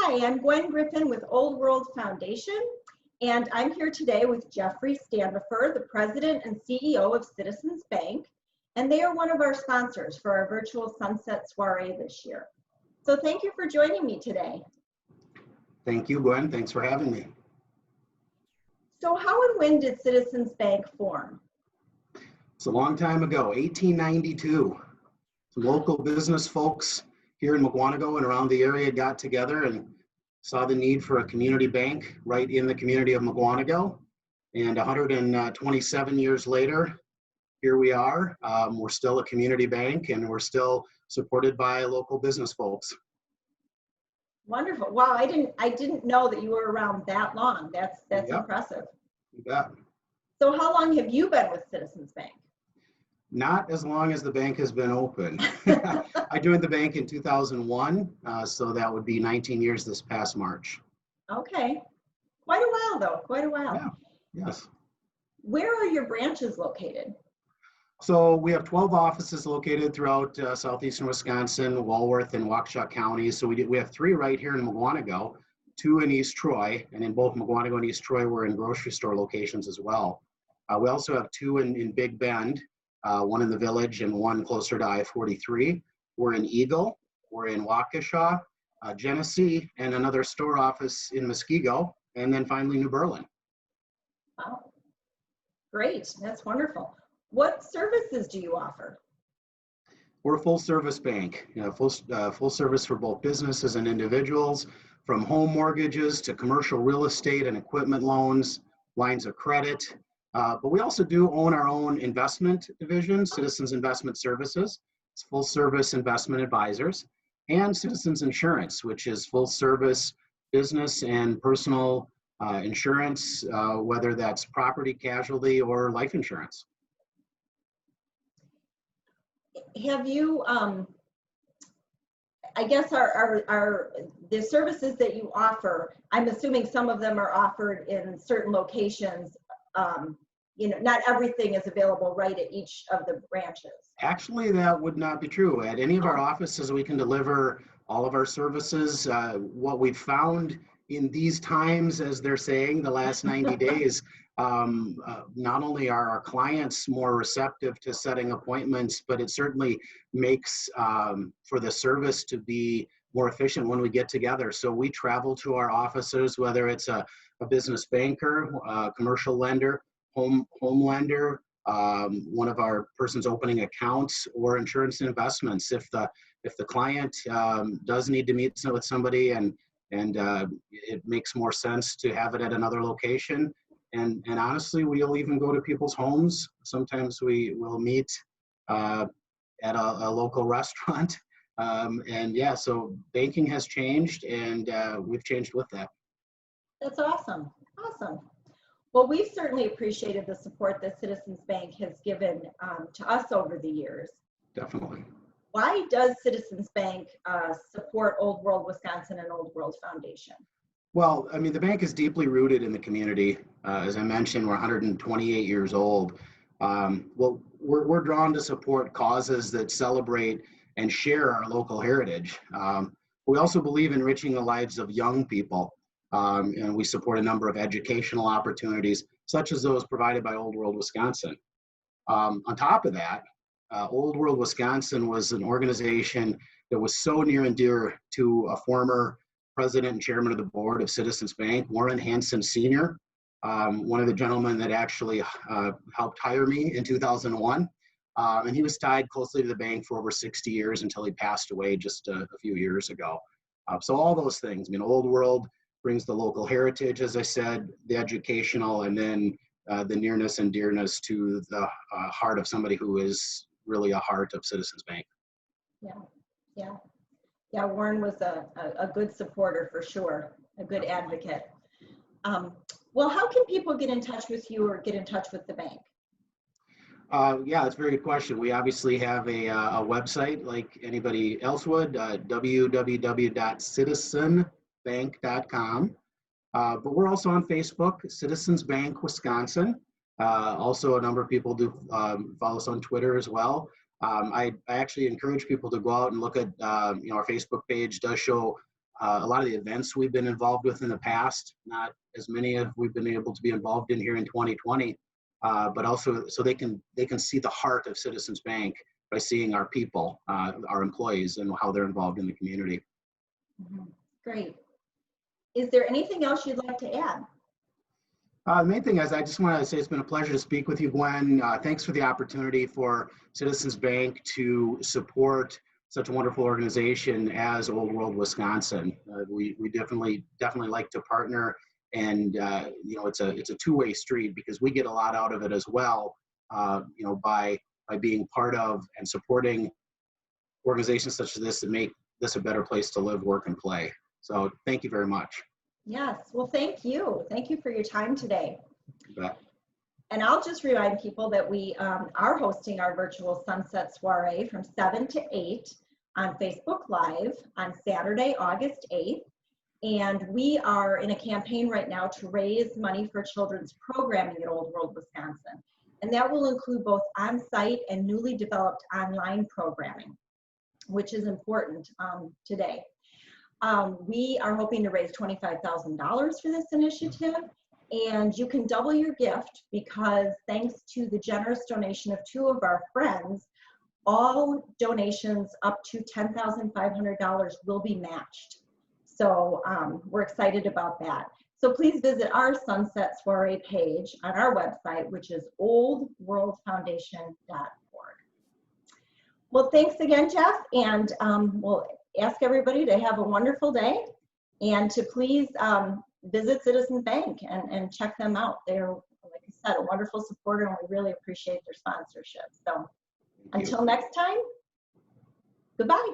Hi, I'm Gwen Griffin with Old World Foundation, and I'm here today with Jeffrey Standafer, the President and CEO of Citizens Bank, and they are one of our sponsors for our virtual Sunset Soiree this year. So thank you for joining me today. Thank you, Gwen. Thanks for having me. So how and when did Citizens Bank form? It's a long time ago, 1892. Some local business folks here in Mukwonago and around the area got together and saw the need for a community bank right in the community of Mukwonago. And 127 years later, here we are. We're still a community bank and we're still supported by local business folks. Wonderful. Wow, I didn't know that you were around that long. That's Yep. Impressive. You bet. So how long have you been with Citizens Bank? Not as long as the bank has been open. I joined the bank in 2001, so that would be 19 years this past March. Okay. Quite a while though, quite a while. Yeah. Yes. Where are your branches located? So we have 12 offices located throughout southeastern Wisconsin, Walworth and Waukesha counties. So we have 3 right here in Mukwonago, 2 in East Troy, and in both Mukwonago and East Troy, we're in grocery store locations as well. We also have 2 in Big Bend, 1 in the village and 1 closer to I-43. We're in Eagle, we're in Waukesha, Genesee, and another store office in Muskego, and then finally New Berlin. Wow, great, that's wonderful. What services do you offer? We're a full service bank, full service for both businesses and individuals, from home mortgages to commercial real estate and equipment loans, lines of credit. But we also do own our own investment division, Citizens Investment Services. It's full service investment advisors, and Citizens Insurance, which is full service business and personal insurance, whether that's property, casualty, or life insurance. Have you, I guess are the services that you offer, I'm assuming some of them are offered in certain locations, not everything is available right at each of the branches. Actually, that would not be true. At any of our offices, we can deliver all of our services. What we've found in these times, as they're saying, the last 90 days, not only are our clients more receptive to setting appointments, but it certainly makes for the service to be more efficient when we get together. So we travel to our offices, whether it's a business banker, a commercial lender, home lender, one of our persons opening accounts, or insurance investments. If the client does need to meet with somebody and it makes more sense to have it at another location. And honestly, we'll even go to people's homes. Sometimes we will meet at a local restaurant. And yeah, so banking has changed, and we've changed with that. That's awesome. Awesome. Well, we've certainly appreciated the support that Citizens Bank has given to us over the years. Definitely. Why does Citizens Bank support Old World Wisconsin and Old World Foundation? Well, I mean, the bank is deeply rooted in the community. As I mentioned, we're 128 years old. Well, we're drawn to support causes that celebrate and share our local heritage. We also believe in enriching the lives of young people, and we support a number of educational opportunities, such as those provided by Old World Wisconsin. On top of that, Old World Wisconsin was an organization that was so near and dear to a former president and chairman of the board of Citizens Bank, Warren Hansen Sr., one of the gentlemen that actually helped hire me in 2001. And he was tied closely to the bank for over 60 years until he passed away just a few years ago. So all those things, I mean, Old World brings the local heritage, as I said, the educational, and then the nearness and dearness to the heart of somebody who is really a heart of Citizens Bank. Yeah, Warren was a good supporter for sure, a good advocate. Well, how can people get in touch with you or get in touch with the bank? Yeah, that's a very good question. We obviously have a website like anybody else would, www.citizenbank.com. But we're also on Facebook, Citizens Bank Wisconsin. Also, a number of people do follow us on Twitter as well. I actually encourage people to go out and look at, our Facebook page does show a lot of the events we've been involved with in the past, not as many as we've been able to be involved in here in 2020, but also so they can see the heart of Citizens Bank by seeing our people, our employees, and how they're involved in the community. Great. Is there anything else you'd like to add? The main thing is I just want to say it's been a pleasure to speak with you, Gwen. Thanks for the opportunity for Citizens Bank to support such a wonderful organization as Old World Wisconsin. We definitely like to partner, and it's a two-way street because we get a lot out of it as well. By being part of and supporting organizations such as this that make this a better place to live, work, and play. So thank you very much. Yes, well, thank you. Thank you for your time today. You bet. And I'll just remind people that we are hosting our virtual Sunset Soiree from 7 to 8 on Facebook Live on Saturday, August 8th. And we are in a campaign right now to raise money for children's programming at Old World, Wisconsin. And that will include both on-site and newly developed online programming, which is important today. We are hoping to raise $25,000 for this initiative, and you can double your gift because thanks to the generous donation of two of our friends, all donations up to $10,500 will be matched. So we're excited about that. So please visit our Sunset Soiree page on our website, which is oldworldfoundation.org. Well, thanks again, Jeff, and we'll ask everybody to have a wonderful day and to please visit Citizens Bank and check them out. They're, like I said, a wonderful supporter, and we really appreciate their sponsorship. So until next time, goodbye.